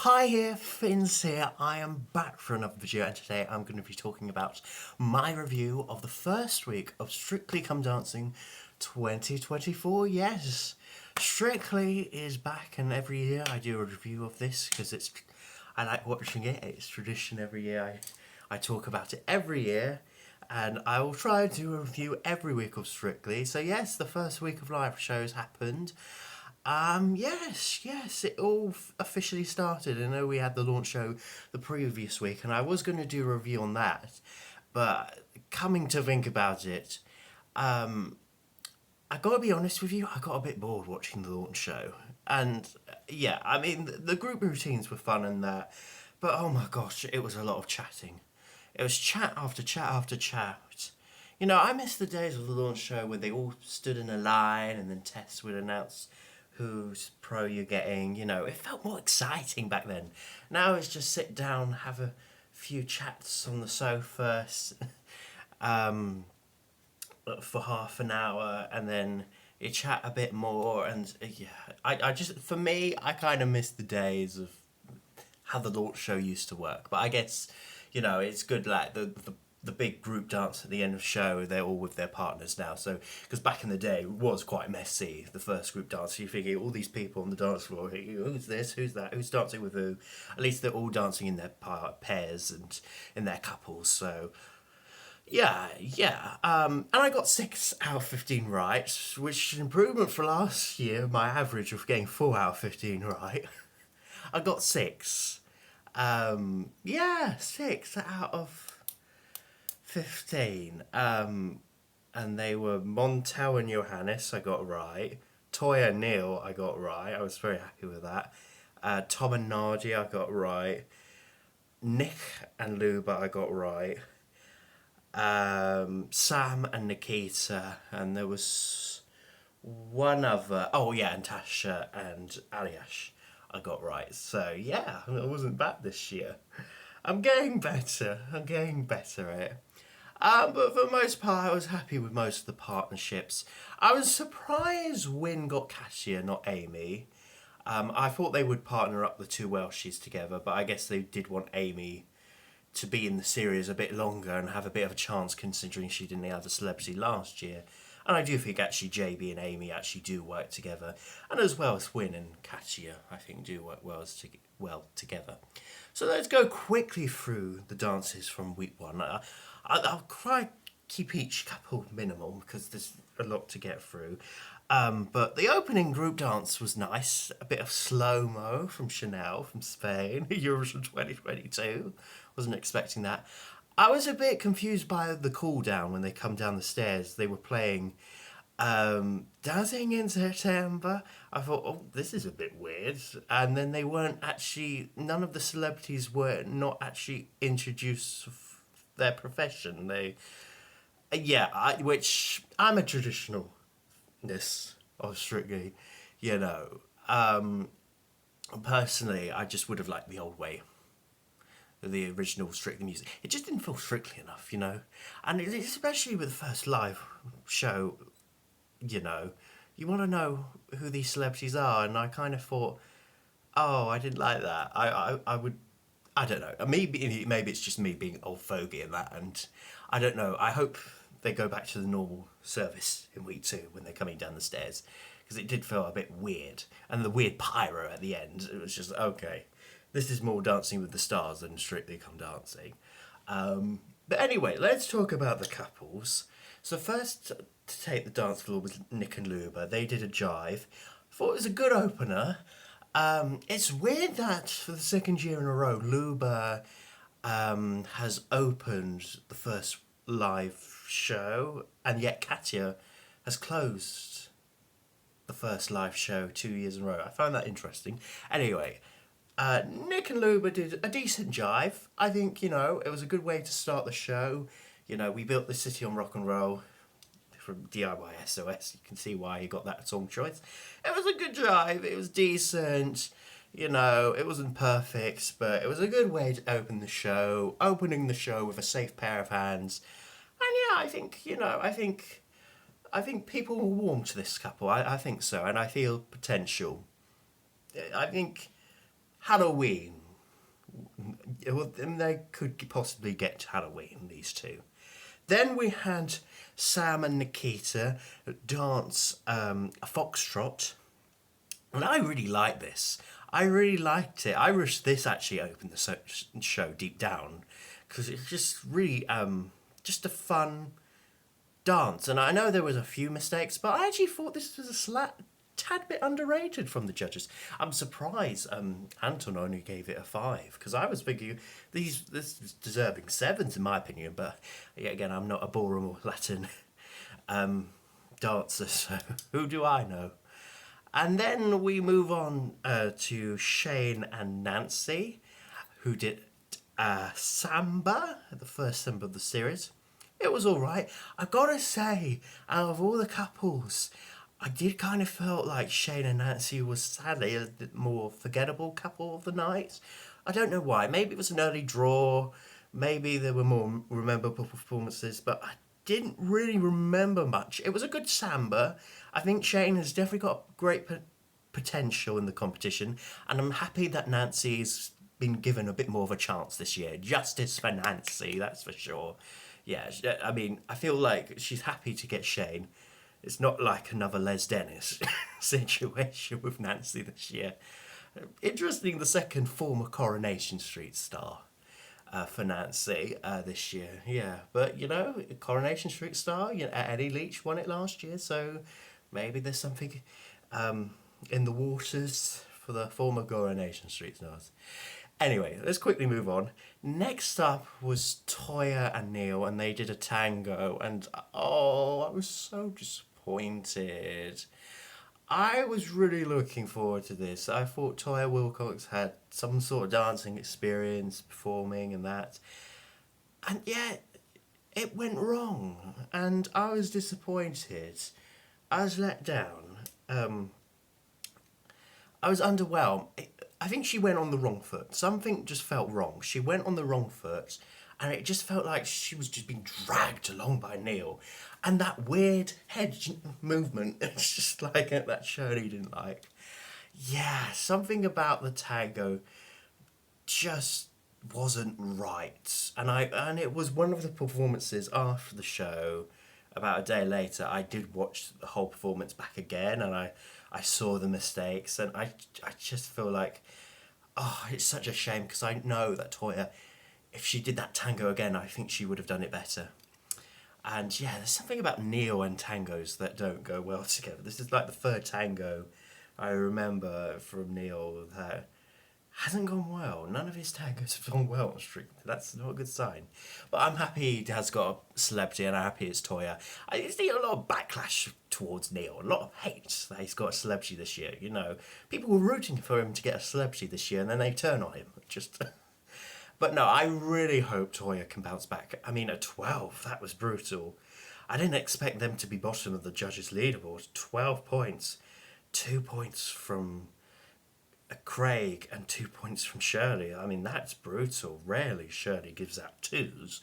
Hi here, Finns here. I am back for another video and today I'm going to be talking about my review of the first week of Strictly Come Dancing 2024. Yes, Strictly is back and every year I do a review of this because I like watching it. It's tradition every year. I talk about it every year and I will try to do a review every week of Strictly. So yes, the first week of live shows happened. Yes, it all officially started. I know we had the launch show the previous week, and I was going to do a review on that, but coming to think about it, I gotta be honest with you, I got a bit bored watching the launch show. And yeah, I mean, the group routines were fun and that, but oh my gosh, it was a lot of chatting. It was chat after chat after chat. You know, I miss the days of the launch show when they all stood in a line and then Tess would announce whose pro you're getting. You know, it felt more exciting back then. Now it's just sit down, have a few chats on the sofa, for half an hour and then you chat a bit more and yeah, I just, for me, I kind of miss the days of how the launch show used to work. But I guess, you know, it's good, like the big group dance at the end of the show, they're all with their partners now. So, because back in the day, it was quite messy, the first group dance. You figure all these people on the dance floor, who's this, who's that, who's dancing with who? At least they're all dancing in their pairs and in their couples. So, and I got 6 out of 15 right, which is an improvement for last year, my average of getting 4 out of 15 right. I got 6. 6 out of 15. And they were Montel and Johannes, I got right. Toya and Neil, I got right. I was very happy with that. Tom and Nadia, I got right. Nick and Luba, I got right. Sam and Nikita, and there was one other. Oh yeah, and Tasha and Aliash, I got right. So yeah, I wasn't bad this year. I'm getting better. I'm getting better at it. But for the most part, I was happy with most of the partnerships. I was surprised Win got Kasia, not Amy. I thought they would partner up the two Welshies together, but I guess they did want Amy to be in the series a bit longer and have a bit of a chance considering she didn't have a celebrity last year. And I do think actually JB and Amy actually do work together. And as well as Win and Katia, I think do work well together. So let's go quickly through the dances from week one. I'll try keep each couple minimal because there's a lot to get through. But the opening group dance was nice. A bit of slow-mo from Chanel from Spain, Eurovision 2022. Wasn't expecting that. I was a bit confused by the cool down when they come down the stairs. They were playing Dancing in September. I thought, oh, this is a bit weird. And then they weren't actually, none of the celebrities were not actually introduced their profession. Which I'm a traditionalist of Strictly, you know. Personally, I just would have liked the old way, the original Strictly music. It just didn't feel Strictly enough, you know. And especially with the first live show, you know, you want to know who these celebrities are, and I kind of thought, oh, I didn't like that. I would, I don't know. Maybe it's just me being old fogey and that, and I don't know. I hope they go back to the normal service in week 2 when they're coming down the stairs, because it did feel a bit weird, and the weird pyro at the end. It was just okay. This is more Dancing with the Stars than Strictly Come Dancing. But anyway, let's talk about the couples. So first to take the dance floor was Nick and Luba. They did a jive. Thought it was a good opener. It's weird that for the second year in a row, Luba has opened the first live show, and yet Katya has closed the first live show 2 years in a row. I found that interesting. Anyway, Nick and Luba did a decent jive. I think, you know, it was a good way to start the show. You know, we built the city on rock and roll from DIY SOS. You can see why he got that song choice. It was a good jive. It was decent. You know, it wasn't perfect, but it was a good way to open the show. Opening the show with a safe pair of hands. And yeah, I think, you know, I think people will warm to this couple. I think so, and I feel potential. I think Halloween. Well, then they could possibly get to Halloween, these two. Then we had Sam and Nikita dance a foxtrot. And I really like this. I really liked it. I wish this actually opened the show deep down, because it's just really just a fun dance. And I know there was a few mistakes, but I actually thought this was a tad bit underrated from the judges. I'm surprised Anton only gave it a 5, because I was thinking this is deserving 7s in my opinion. But yeah, again, I'm not a ballroom or Latin dancer, so who do I know? And then we move on to Shane and Nancy, who did Samba, the first Samba of the series. It was alright. I gotta say, out of all the couples, I did kind of felt like Shane and Nancy was sadly a bit more forgettable couple of the night. I don't know why. Maybe it was an early draw. Maybe there were more memorable performances, but I didn't really remember much. It was a good samba. I think Shane has definitely got great potential in the competition, and I'm happy that Nancy's been given a bit more of a chance this year. Justice for Nancy, that's for sure. Yeah, I mean, I feel like she's happy to get Shane. It's not like another Les Dennis situation with Nancy this year. Interesting, the second former Coronation Street star for Nancy this year. Yeah, but you know, Coronation Street star, you know, Eddie Leach won it last year, so maybe there's something in the waters for the former Coronation Street stars. Anyway, let's quickly move on. Next up was Toya and Neil, and they did a tango, and oh, I was so disappointed. I was really looking forward to this. I thought Toya Wilcox had some sort of dancing experience, performing and that. And yet, it went wrong. And I was disappointed. I was let down. I was underwhelmed. I think she went on the wrong foot. Something just felt wrong. She went on the wrong foot, and it just felt like she was just being dragged along by Neil. And that weird head movement, it's just like that Shirley didn't like. Yeah, something about the tango just wasn't right. And it was one of the performances after the show. About a day later, I did watch the whole performance back again, and I saw the mistakes, and I just feel like, oh, it's such a shame, because I know that Toya, if she did that tango again, I think she would have done it better. And yeah, there's something about Neil and tangos that don't go well together. This is like the third tango I remember from Neil that hasn't gone well. None of his tangos have gone well on Strictly. That's not a good sign. But I'm happy he has got a celebrity, and I'm happy it's Toya. I see a lot of backlash towards Neil, a lot of hate that he's got a celebrity this year. You know, people were rooting for him to get a celebrity this year, and then they turn on him. Just. But no, I really hope Toya can bounce back. I mean, at 12, that was brutal. I didn't expect them to be bottom of the judges' leaderboard. 12 points. 2 points from Craig and 2 points from Shirley. I mean, that's brutal. Rarely Shirley gives out 2s.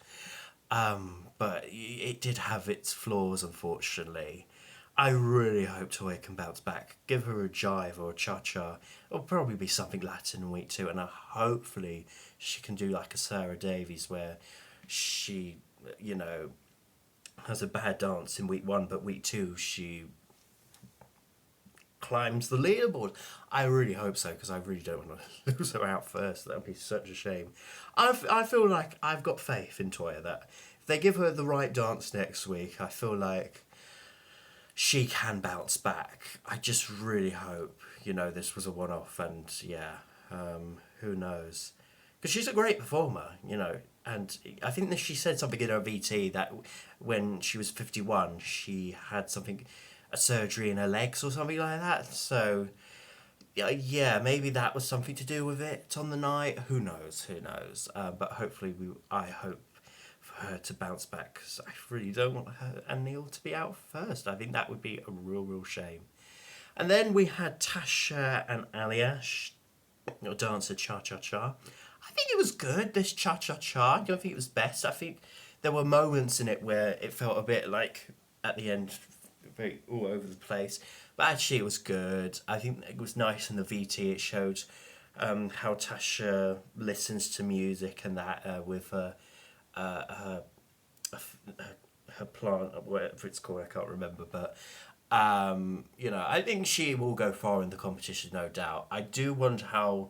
But it did have its flaws, unfortunately. I really hope Toya can bounce back. Give her a jive or a cha-cha. It'll probably be something Latin in week 2. And hopefully she can do like a Sarah Davies, where she, you know, has a bad dance in week 1, but week 2 she climbs the leaderboard. I really hope so, because I really don't want to lose her out first. That would be such a shame. I feel like I've got faith in Toya that if they give her the right dance next week, I feel like she can bounce back. I just really hope, you know, this was a one-off, and yeah, who knows? Because she's a great performer, you know, and I think that she said something in her VT that when she was 51, she had something, a surgery in her legs or something like that. So, yeah, maybe that was something to do with it on the night. Who knows? Who knows? But hopefully, I hope for her to bounce back, because I really don't want her and Neil to be out first. I think that would be a real shame. And then we had Tasha and Aliash, dancer Cha Cha Cha. I think it was good, this Cha Cha Cha. I don't think it was best. I think there were moments in it where it felt a bit like, at the end, very all over the place. But actually it was good. I think it was nice in the VT. It showed how Tasha listens to music and that with her, her plant, whatever it's called, I can't remember, but you know, I think she will go far in the competition, no doubt. I do wonder how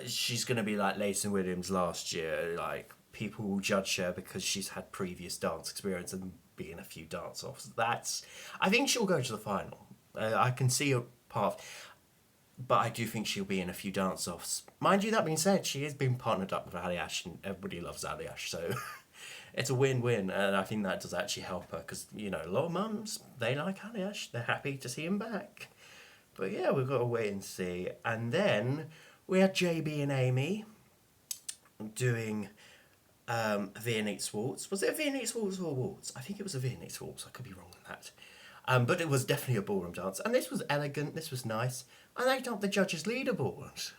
she's going to be like Leighton Williams last year. Like, people will judge her because she's had previous dance experience and been in a few dance offs. That's, I think she'll go to the final. I can see a path, but I do think she'll be in a few dance offs. Mind you, that being said, she has been partnered up with Ali Ash, and everybody loves Ali Ash, so it's a win-win, and I think that does actually help her because, you know, a lot of mums, they like Ali Ash, they're happy to see him back. But yeah, we've got to wait and see. And then we had JB and Amy doing Viennese Waltz. Was it a Viennese Waltz or a waltz? I think it was a Viennese Waltz. I could be wrong on that. But it was definitely a ballroom dance. And this was elegant. This was nice. And they got the judges' leaderboard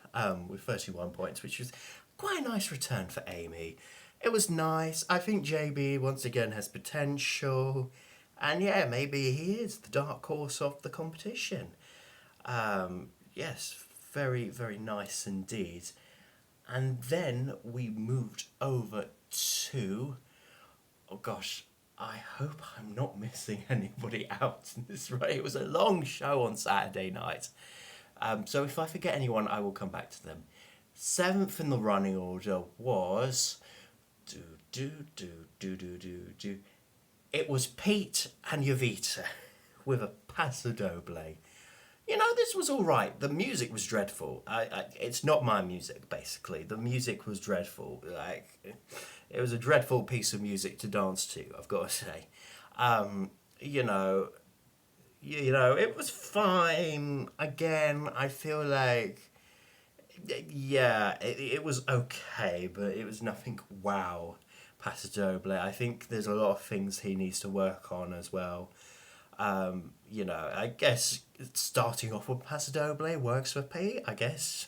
with 31 points, which was quite a nice return for Amy. It was nice. I think JB, once again, has potential. And yeah, maybe he is the dark horse of the competition. Yes, very, very nice indeed. And then we moved over to, oh gosh, I hope I'm not missing anybody out in this, right? It was a long show on Saturday night. So if I forget anyone, I will come back to them. Seventh in the running order was, it was Pete and Yovita with a Paso Doble. You know, this was all right. The music was dreadful. It's not my music, basically. The music was dreadful. Like, it was a dreadful piece of music to dance to, I've got to say. You know, it was fine. Again, I feel like, yeah, it was okay, but it was nothing wow. Paso Doble. I think there's a lot of things he needs to work on as well. You know, I guess starting off with Paso Doble works for Pete. I guess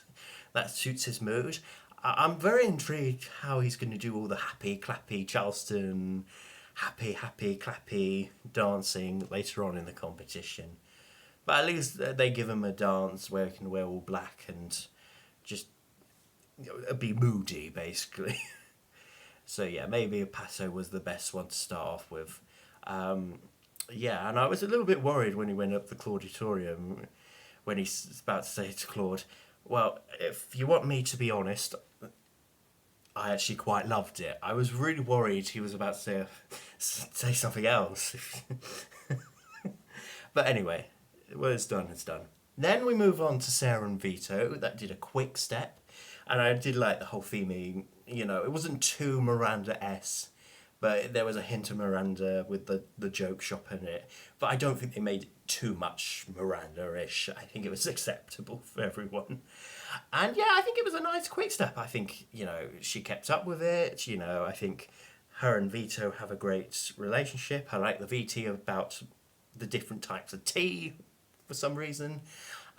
that suits his mood. I'm very intrigued how he's going to do all the happy, clappy Charleston, happy, clappy dancing later on in the competition. But at least they give him a dance where he can wear all black and just, you know, be moody, basically. So yeah, maybe Paso was the best one to start off with. Yeah, and I was a little bit worried when he went up the Clauditorium, when he's about to say to Claude, well, if you want me to be honest, I actually quite loved it. I was really worried he was about to say something else. But anyway, well, it's done, it's done. Then we move on to Sarah and Vito, that did a quick step. And I did like the whole theming, you know, it wasn't too Miranda-esque, but there was a hint of Miranda with the joke shop in it. But I don't think they made it too much Miranda-ish. I think it was acceptable for everyone. And yeah, I think it was a nice quick step. I think, you know, she kept up with it. You know, I think her and Vito have a great relationship. I like the VT about the different types of tea for some reason. And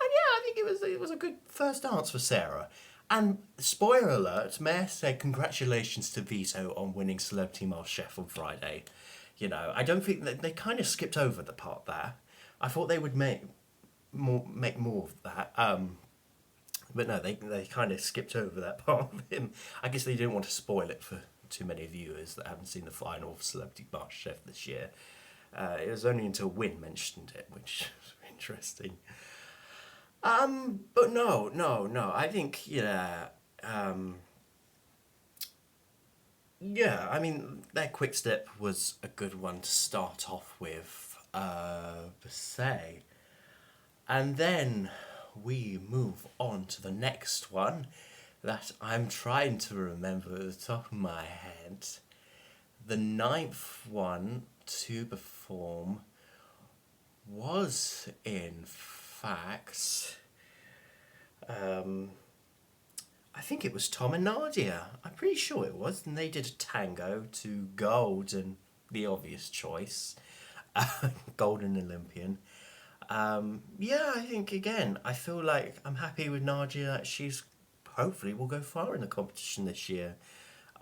yeah, I think it was a good first dance for Sarah. And spoiler alert, may I say congratulations to Vito on winning Celebrity Master Chef on Friday. You know, I don't think that they kind of skipped over the part there. I thought they would make more of that. But no, they kind of skipped over that part of him. I guess they didn't want to spoil it for too many viewers that haven't seen the final of Celebrity Master Chef this year. It was only until Win mentioned it, which was interesting. But no. I think, yeah, yeah. I mean, their quick step was a good one to start off with, per se, and then we move on to the next one that I'm trying to remember at the top of my head. The ninth one to perform was, in fact, I think it was Tom and Nadia. I'm pretty sure it was. And they did a tango to Gold, and the obvious choice, Golden Olympian. Yeah, I think again, I feel like I'm happy with Nadia that she's hopefully will go far in the competition this year.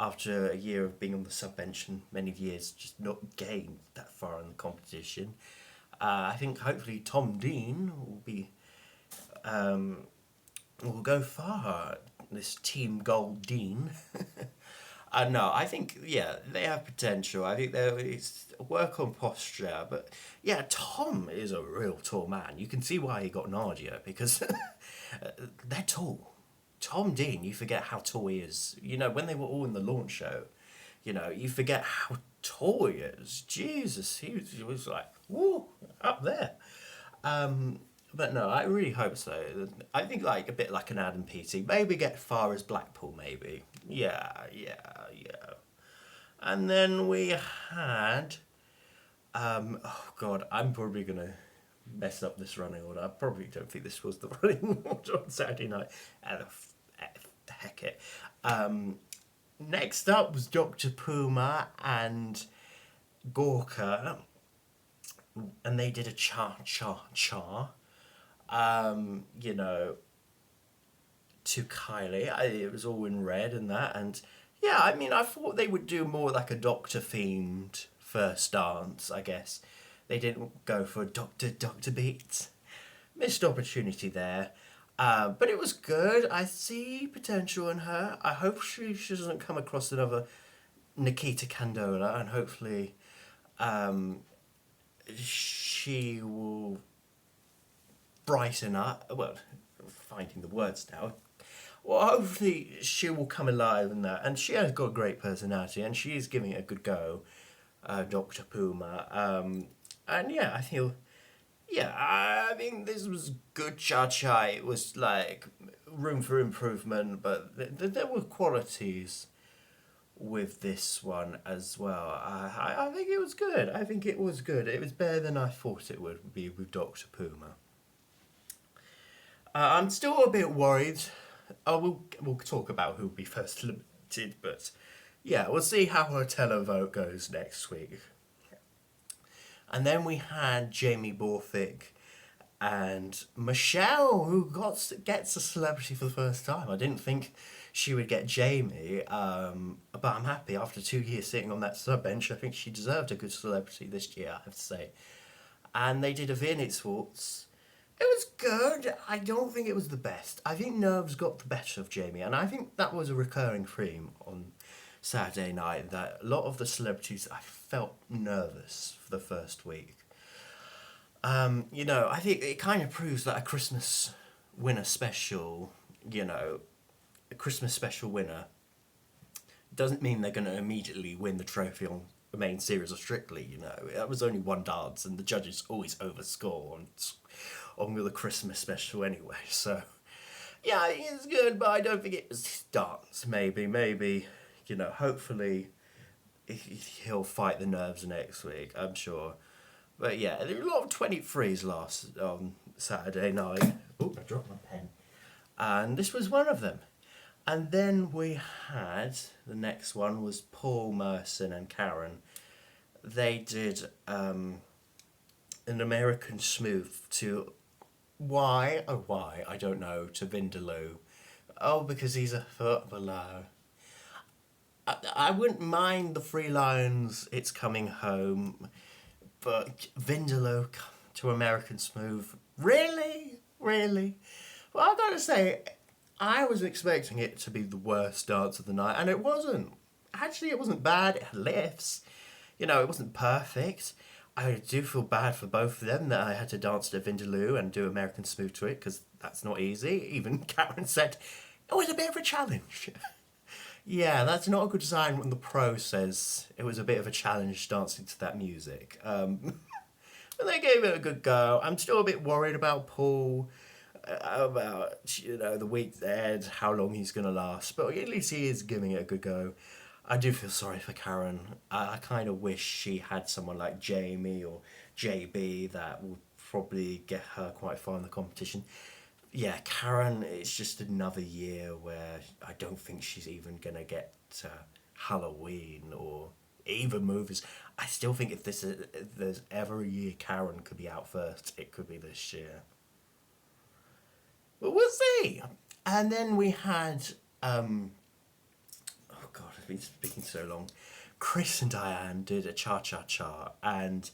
After a year of being on the sub bench and many years just not getting that far in the competition. I think hopefully Tom Dean will be will go far. This Team Goldine. No, I think yeah they have potential. I think there is work on posture, but yeah, Tom is a real tall man. You can see why he got Nadia because they're tall. Tom Dean, you forget how tall he is. You know when they were all in the launch show, you forget how tall he is. Jesus, he was like woo up there. But no, I really hope so. I think like a bit like an Adam Peaty, maybe get far as Blackpool, maybe. Yeah, yeah, yeah. And then we had, oh god, I'm probably gonna mess up this running order. I probably don't think this was the running order on Saturday night. Heck it. Next up was Dr. Puma and Gorka, and they did a cha cha cha. You know, to Kylie. It was all in red and that, and yeah, I mean, I thought they would do more like a Doctor themed first dance. I guess they didn't go for Doctor beats. Missed opportunity there. But it was good. I see potential in her. I hope she doesn't come across another Nikita Candola, and hopefully she will brighten up. Well, finding the words now. Well, hopefully she will come alive in that, and she has got a great personality, and she is giving it a good go, Doctor Puma. And yeah, I feel, yeah, I mean this was good cha cha. It was like room for improvement, but there were qualities with this one as well. I think it was good. I think it was good. It was better than I thought it would be with Doctor Puma. I'm still a bit worried. We'll talk about who'll be first limited, but yeah, we'll see how her televote goes next week. And then we had Jamie Borthwick and Michelle, who gets a celebrity for the first time. I didn't think she would get Jamie, but I'm happy. After 2 years sitting on that sub bench, I think she deserved a good celebrity this year, I have to say. And they did a Viennese waltz. It was good. I don't think it was the best. I think nerves got the better of Jamie, and I think that was a recurring theme on Saturday night. That a lot of the celebrities, I felt nervous for the first week. I think it kind of proves that a Christmas winner special, a Christmas special winner doesn't mean they're going to immediately win the trophy on the main series of Strictly. That was only one dance, and the judges always overscore on the Christmas special anyway. So yeah, it's good, but I don't think it was his dance. Maybe hopefully he'll fight the nerves next week. I'm sure. But yeah, there were a lot of 23s last Saturday night. Oh, I dropped my pen. And this was one of them. And then we had, the next one was Paul Merson and Karen. They did an American Smooth to why, I don't know, to Vindaloo. Oh, because he's a foot below. I wouldn't mind the Three Lions, It's Coming Home, but Vindaloo to American Smooth. Really? Really? Well, I've got to say, I was expecting it to be the worst dance of the night, and it wasn't. Actually, it wasn't bad. It had lifts. It wasn't perfect. I do feel bad for both of them that I had to dance to Vindaloo and do American Smooth to it, because that's not easy. Even Karen said it was a bit of a challenge. Yeah, that's not a good sign when the pro says it was a bit of a challenge dancing to that music. But they gave it a good go. I'm still a bit worried about Paul, about the week ahead, how long he's going to last. But at least he is giving it a good go. I do feel sorry for Karen. I kind of wish she had someone like Jamie or JB that would probably get her quite far in the competition. Yeah, Karen, it's just another year where I don't think she's even going to get Halloween or even movies. I still think if there's ever a year Karen could be out first, it could be this year. But we'll see. And then we had, oh God, I've been speaking so long. Chris and Diane did a cha-cha-cha, and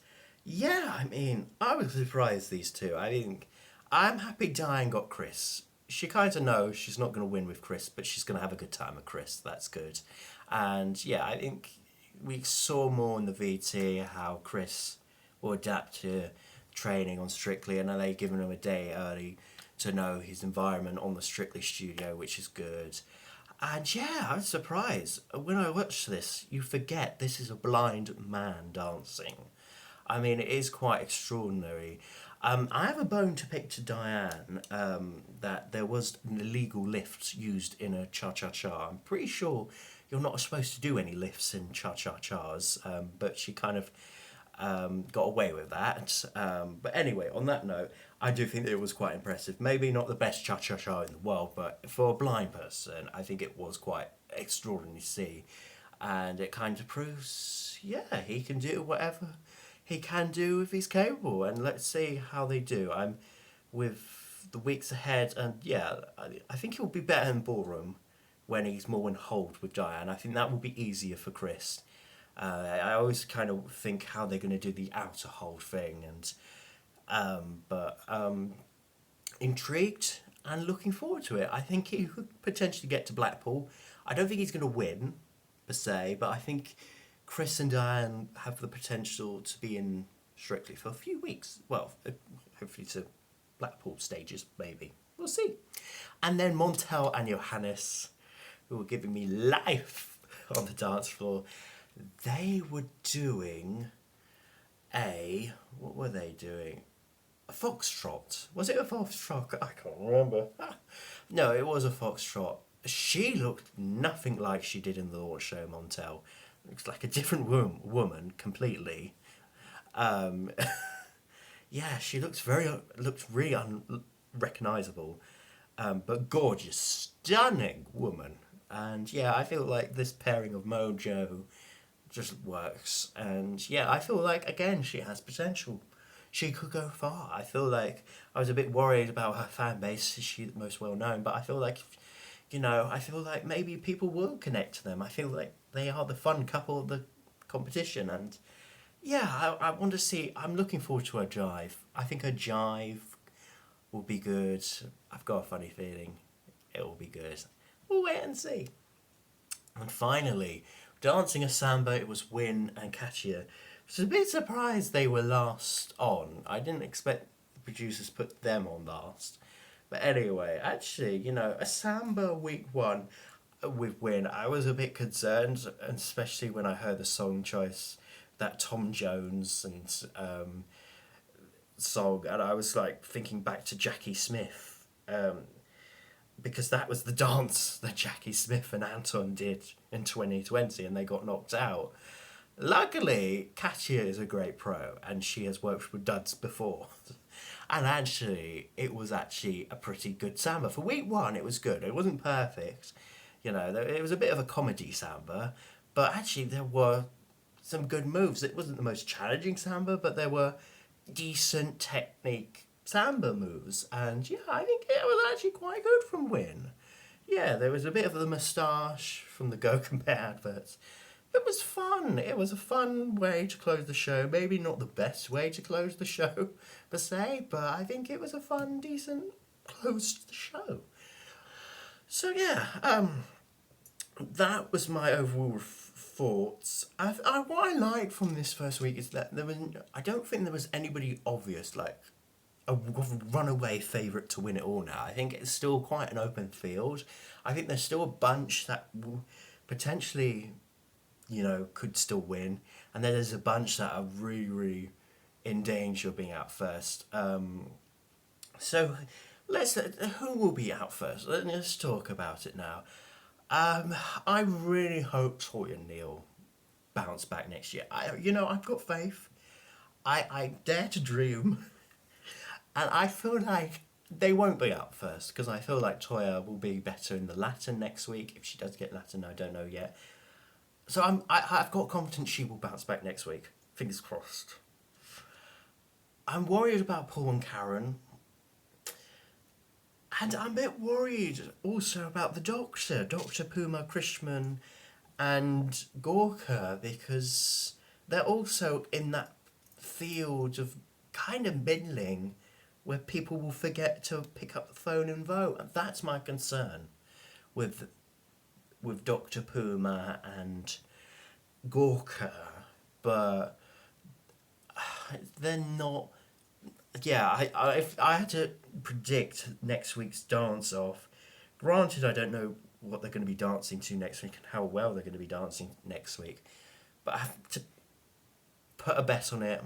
yeah, I mean, I was surprised these two. I think I'm happy Diane got Chris. she kind of knows she's not going to win with Chris, but she's going to have a good time with Chris. That's good. And yeah, I think we saw more in the VT how Chris will adapt to training on Strictly, and they given him a day early to know his environment on the Strictly studio, which is good. And yeah, I was surprised. When I watched this, you forget this is a blind man dancing. I mean, it is quite extraordinary. I have a bone to pick to Diane that there was an illegal lift used in a cha-cha-cha. I'm pretty sure you're not supposed to do any lifts in cha-cha-chas, but she kind of got away with that. But anyway, on that note, I do think that it was quite impressive. Maybe not the best cha-cha-cha in the world, but for a blind person, I think it was quite extraordinary to see. And it kind of proves, yeah, he can do whatever he can do if he's capable. And let's see how they do. I'm with the weeks ahead, and yeah, I think he'll be better in ballroom when he's more in hold with Diane. I think that will be easier for Chris. I always kind of think how they're going to do the outer hold thing, and but intrigued and looking forward to it. I think he could potentially get to Blackpool. I don't think he's going to win per se, but I think Chris and Diane have the potential to be in Strictly for a few weeks. Well, hopefully to Blackpool stages, maybe. We'll see. And then Montel and Johannes, who were giving me life on the dance floor, they were doing what were they doing? A foxtrot. Was it a foxtrot? I can't remember. No, it was a foxtrot. She looked nothing like she did in the launch show, Montel. Looks like a different woman completely. Yeah, she looks really unrecognisable, but gorgeous, stunning woman. And yeah, I feel like this pairing of Mojo just works. And yeah, I feel like again she has potential. She could go far. I feel like I was a bit worried about her fan base. Is she the most well known? But I feel like, I feel like maybe people will connect to them. I feel like they are the fun couple of the competition. And yeah, I want to see. I'm looking forward to her jive. I think her jive will be good. I've got a funny feeling it will be good. We'll wait and see. And finally, dancing a samba, it was Win and Katia. I was a bit surprised they were last on. I didn't expect the producers put them on last. But anyway, actually, a samba week one with Win, I was a bit concerned, and especially when I heard the song choice, that Tom Jones and song, and I was like thinking back to Jackie Smith. Because that was the dance that Jackie Smith and Anton did in 2020 and they got knocked out. Luckily, Katia is a great pro and she has worked with duds before. And actually, it was actually a pretty good samba. For week one, it was good. It wasn't perfect. It was a bit of a comedy samba, but actually there were some good moves. It wasn't the most challenging samba, but there were decent technique samba moves, and yeah, I think it was actually quite good from Win. Yeah, there was a bit of the moustache from the Go Compare adverts. It was fun. It was a fun way to close the show. Maybe not the best way to close the show, per se, but I think it was a fun, decent close to the show. So yeah, that was my overall thoughts. What I liked from this first week is that I don't think there was anybody obvious, like a runaway favourite to win it all now. I think it's still quite an open field. I think there's still a bunch that will potentially, could still win. And then there's a bunch that are really, really in danger of being out first. So who will be out first? Let's talk about it now. I really hope Toy and Neil bounce back next year. I've got faith. I dare to dream. And I feel like they won't be out first because I feel like Toya will be better in the Latin next week. If she does get Latin, I don't know yet. So I've got confidence she will bounce back next week. Fingers crossed. I'm worried about Paul and Karen. And I'm a bit worried also about the Doctor, Dr. Puma Krishnan and Gorka, because they're also in that field of kind of middling where people will forget to pick up the phone and vote. And that's my concern with Dr. Puma and Gorka. But they're not. Yeah, if I had to predict next week's dance off, granted I don't know what they're going to be dancing to next week and how well they're going to be dancing next week, but I have to put a bet on it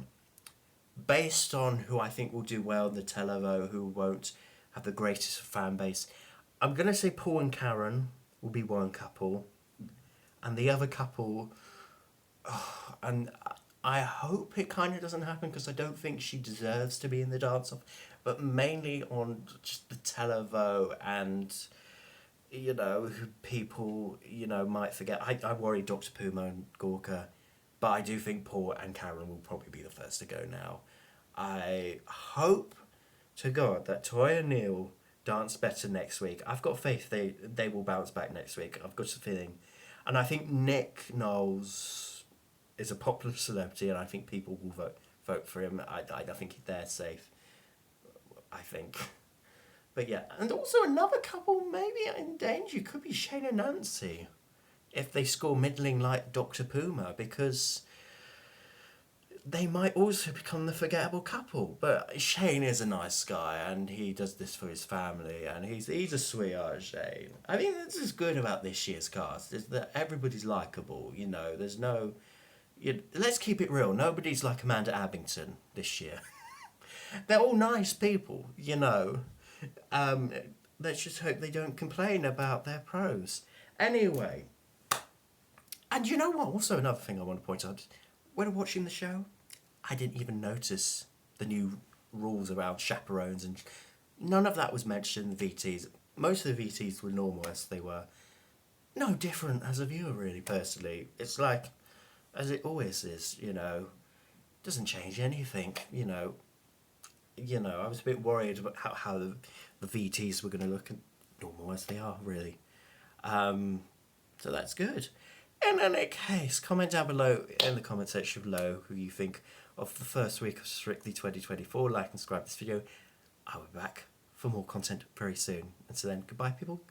based on who I think will do well in the televo, who won't have the greatest fan base. I'm going to say Paul and Karen will be one couple, and the other couple, and I hope it kind of doesn't happen because I don't think she deserves to be in the dance off, but mainly on just the televo and, you know, people, you know, might forget. I worry Dr. Puma and Gorka, but I do think Paul and Karen will probably be the first to go now. I hope to God that Toy and Neil dance better next week. I've got faith they will bounce back next week. I've got a feeling. And I think Nick Knowles is a popular celebrity, and I think people will vote for him. I think they're safe. I think. But yeah, and also another couple maybe in danger could be Shane and Nancy if they score middling like Dr. Puma, because they might also become the forgettable couple. But Shane is a nice guy, and he does this for his family, and he's a sweetheart, Shane. I mean, this is good about this year's cast, is that everybody's likable, you know, there's no... let's keep it real, nobody's like Amanda Abington this year. They're all nice people, you know. Let's just hope they don't complain about their pros. Anyway, and you know what? Also, another thing I want to point out: when watching the show, I didn't even notice the new rules around chaperones, and none of that was mentioned in the VTs. Most of the VTs were normal as they were. No different as a viewer, really. Personally, it's like as it always is. You know, doesn't change anything. You know, I was a bit worried about how the VTs were going to look normal as they are, really. So that's good. In any case, comment down below in the comment section below who you think of the first week of Strictly 2024. Like and subscribe to this video. I'll be back for more content very soon. Until then, goodbye, people.